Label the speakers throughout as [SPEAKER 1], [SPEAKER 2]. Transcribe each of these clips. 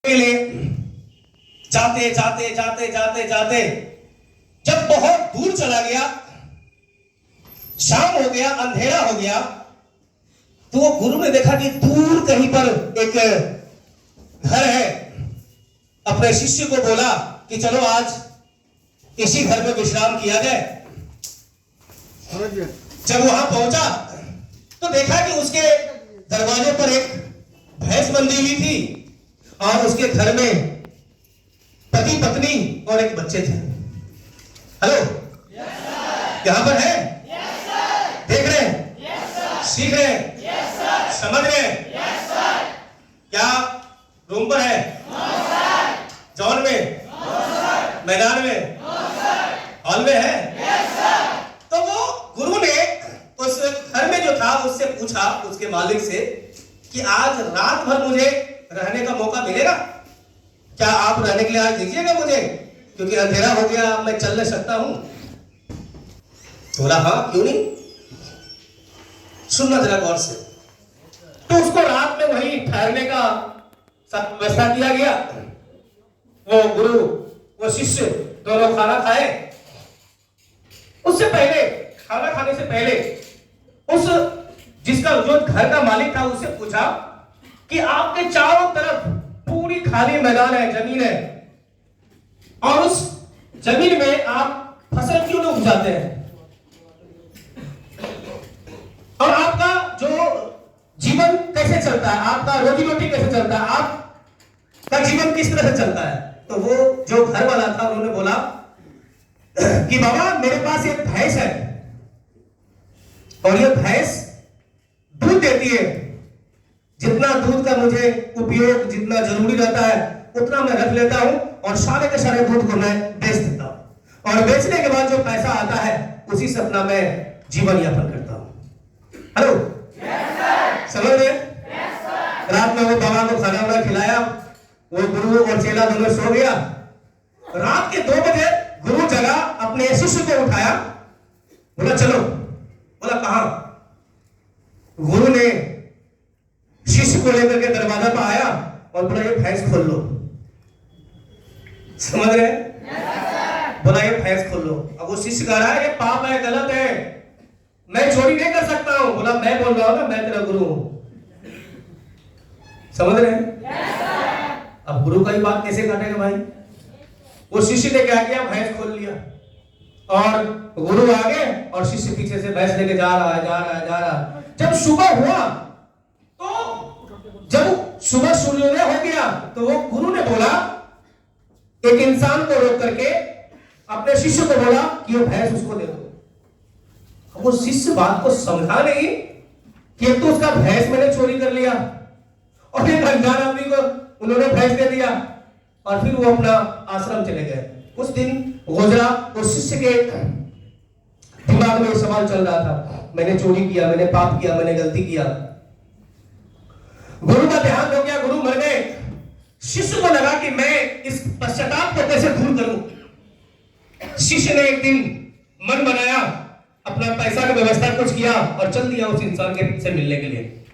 [SPEAKER 1] के लिए जाते जाते जाते जाते जाते जब बहुत दूर चला गया, शाम हो गया, अंधेरा हो गया, तो वो गुरु ने देखा कि दूर कहीं पर एक घर है। अपने शिष्य को बोला कि चलो आज इसी घर में विश्राम किया जाए। जब वहां पहुंचा तो देखा कि उसके दरवाजे पर एक भैंस बंधी हुई थी और उसके घर में पति पत्नी और एक बच्चे थे। हेलो, यहां पर है? देख रहे हैं? सीख रहे हैं? समझ रहे हैं? क्या रूम पर है? जॉन में? मैदान में? हॉल में है? तो वो गुरु ने उस घर में जो था उससे पूछा, उसके मालिक से, कि आज रात भर मुझे रहने का मौका मिलेगा? क्या आप रहने के लिए आज दीजिएगा मुझे, क्योंकि अंधेरा हो गया, मैं चल नहीं सकता हूं। बोला हाँ, क्यों नहीं। सुनना जरा गौर से। तो उसको रात में वहीं ठहरने का सब व्यवस्था किया गया। वो गुरु, वो शिष्य दोनों खाना खाए। उससे पहले, खाना खाने से पहले, उस जिसका जो घर का मालिक था उससे पूछा कि आपके चारों तरफ पूरी खाली मैदान है, जमीन है, और उस जमीन में आप फसल क्यों नहीं उगाते हैं? और आपका जो जीवन कैसे चलता है, आपका रोजी रोटी कैसे चलता है, आपका जीवन किस तरह से चलता है? तो वो जो घर वाला था उन्होंने बोला कि बाबा मेरे पास एक भैंस है और ये भैंस दूध देती है। जितना दूध का मुझे उपयोग, जितना जरूरी रहता है उतना मैं रख लेता हूं और सारे के सारे दूध को मैं बेच देता हूं, और बेचने के बाद जो पैसा आता है उसी से अपना मैं जीवन यापन करता हूं। हेलो, समझ रहे? रात में वो बाबा को खाना वाना खिलाया, वो गुरु और चेला दोनों सो गया। रात के 2 बजे गुरु जगा, अपने शिष्य को उठाया, बोला चलो। बोला कहां? गुरु ने शिष्य को लेकर के दरवाजा पर आया और बोला ये भैंस खोल लो। समझ रहे? बोला ये भैंस खोल लो। अब वो शिष्य कह रहा है ये पाप है, गलत है, मैं चोरी नहीं कर सकता हूं। बोला मैं बोल रहा हूं ना, मैं तेरा गुरु हूं। समझ रहे? अब गुरु का ही बात कैसे काटेगा भाई? वो शिष्य ने क्या किया, भैंस खोल लिया, और गुरु आगे और शिष्य पीछे से भैंस लेके जा रहा है, जा रहा है, जा रहा है। जब सुबह हुआ, तो जब सुबह सूर्योदय हो गया, तो वो गुरु ने बोला, एक इंसान को रोक करके अपने शिष्य को बोला कि वो भैंस उसको दे दो। वो शिष्य बात को समझा नहीं कि तो उसका भैंस मैंने चोरी कर लिया, और एक अनजान आदमी को उन्होंने भैंस दे दिया, और फिर वो अपना आश्रम चले गए। उस दिन गुजरा, उस शिष्य के दिमाग में सवाल चल रहा था, मैंने चोरी किया, मैंने पाप किया, मैंने गलती किया। गुरु का ध्यान हो गया, गुरु मर गए। शिष्य को लगा कि मैं इस पश्चाताप को कैसे दूर करूं। शिष्य ने एक दिन मन बनाया, अपना पैसा की व्यवस्था कुछ किया और चल दिया उस इंसान के से मिलने के लिए।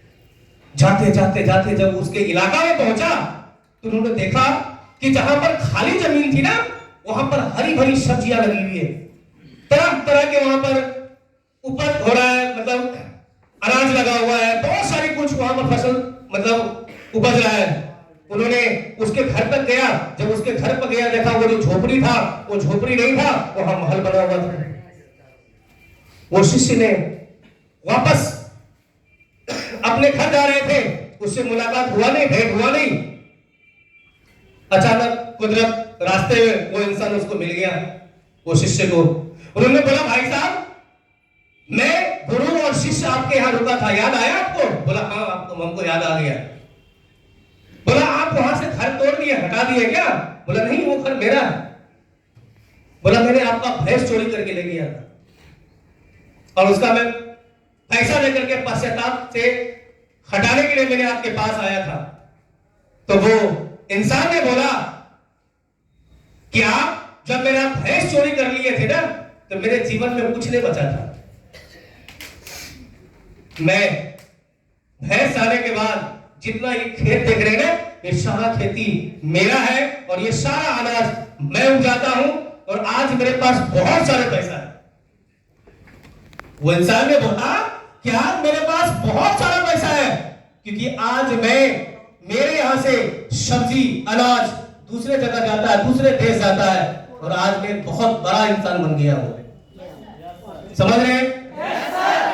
[SPEAKER 1] जाते जाते जाते जब उसके इलाका में पहुंचा तो उन्होंने देखा कि जहां पर खाली जमीन थी ना, वहां पर हरी भरी सब्जियां लगी हुई है, तरह तरह के वहां पर उपज हो रहा है, मतलब अनाज लगा हुआ है, बहुत सारी कुछ वहां पर फसल मतलब उपज रहा है। उन्होंने उसके घर तक गया, जब उसके घर पर गया देखा वो जो झोपड़ी था वो झोपड़ी नहीं था, वहां महल बना हुआ था। वो शिष्य ने वापस अपने घर जा रहे थे, उससे मुलाकात हुआ नहीं, भेंट हुआ नहीं। अचानक कुदरत रास्ते में वो इंसान उसको मिल गया, वो शिष्य को। उन्होंने बोला भाई साहब, मैं गुरु और शिष्य आपके यहाँ रुका था, याद आया आपको? बोला हाँ, आपको, हमको याद आ गया। बोला आप वहां से घर तोड़ दिए, हटा दिए क्या? बोला नहीं, वो घर मेरा है। बोला मैंने आपका भैंस चोरी करके ले गया था, और उसका मैं पैसा लेकर के पश्चाताप से हटाने के लिए मैंने आपके पास आया था। तो वो इंसान ने बोला कि आप जब मेरा भैंस चोरी कर लिए थे ना, तो मेरे जीवन में कुछ नहीं बचा था। मैं भैंस आने के बाद जितना ये खेत देख रहे हैं ना, ये सारा खेती मेरा है और ये सारा अनाज मैं उगाता हूं और आज मेरे पास बहुत सारे पैसा है। वो इंसान ने बोला कि आज मेरे पास बहुत सारा पैसा है क्योंकि आज मेरे यहां से सब्जी अनाज दूसरे जगह जाता है, दूसरे देश जाता है और आज मैं बहुत बड़ा इंसान बन गया हूं। समझ रहे हैं?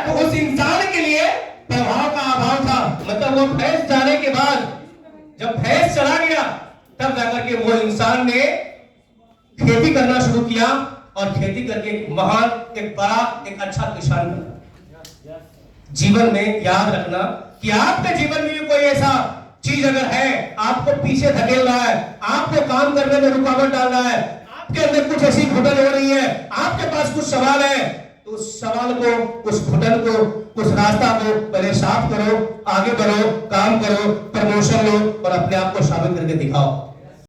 [SPEAKER 1] तो उस इंसान के लिए प्रभाव का अभाव था। मतलब वो भैंस जाने के बाद जब भैंस चला गया तब जाकर के वो इंसान ने खेती करना शुरू किया और खेती करके एक महान, एक बड़ा, एक अच्छा किसान बना। जीवन में याद रखना कि आपके जीवन में भी कोई ऐसा चीज अगर है, आपको पीछे धकेल रहा है, आपको काम करने में रुकावट डाल रहा है, आपके अंदर कुछ ऐसी घुटन हो रही है, आपके पास कुछ सवाल है, तो उस सवाल को, उस घुटन को, उस रास्ता को पहले साफ करो, आगे बढ़ो, काम करो, प्रमोशन लो और अपने आप को साबित करके दिखाओ।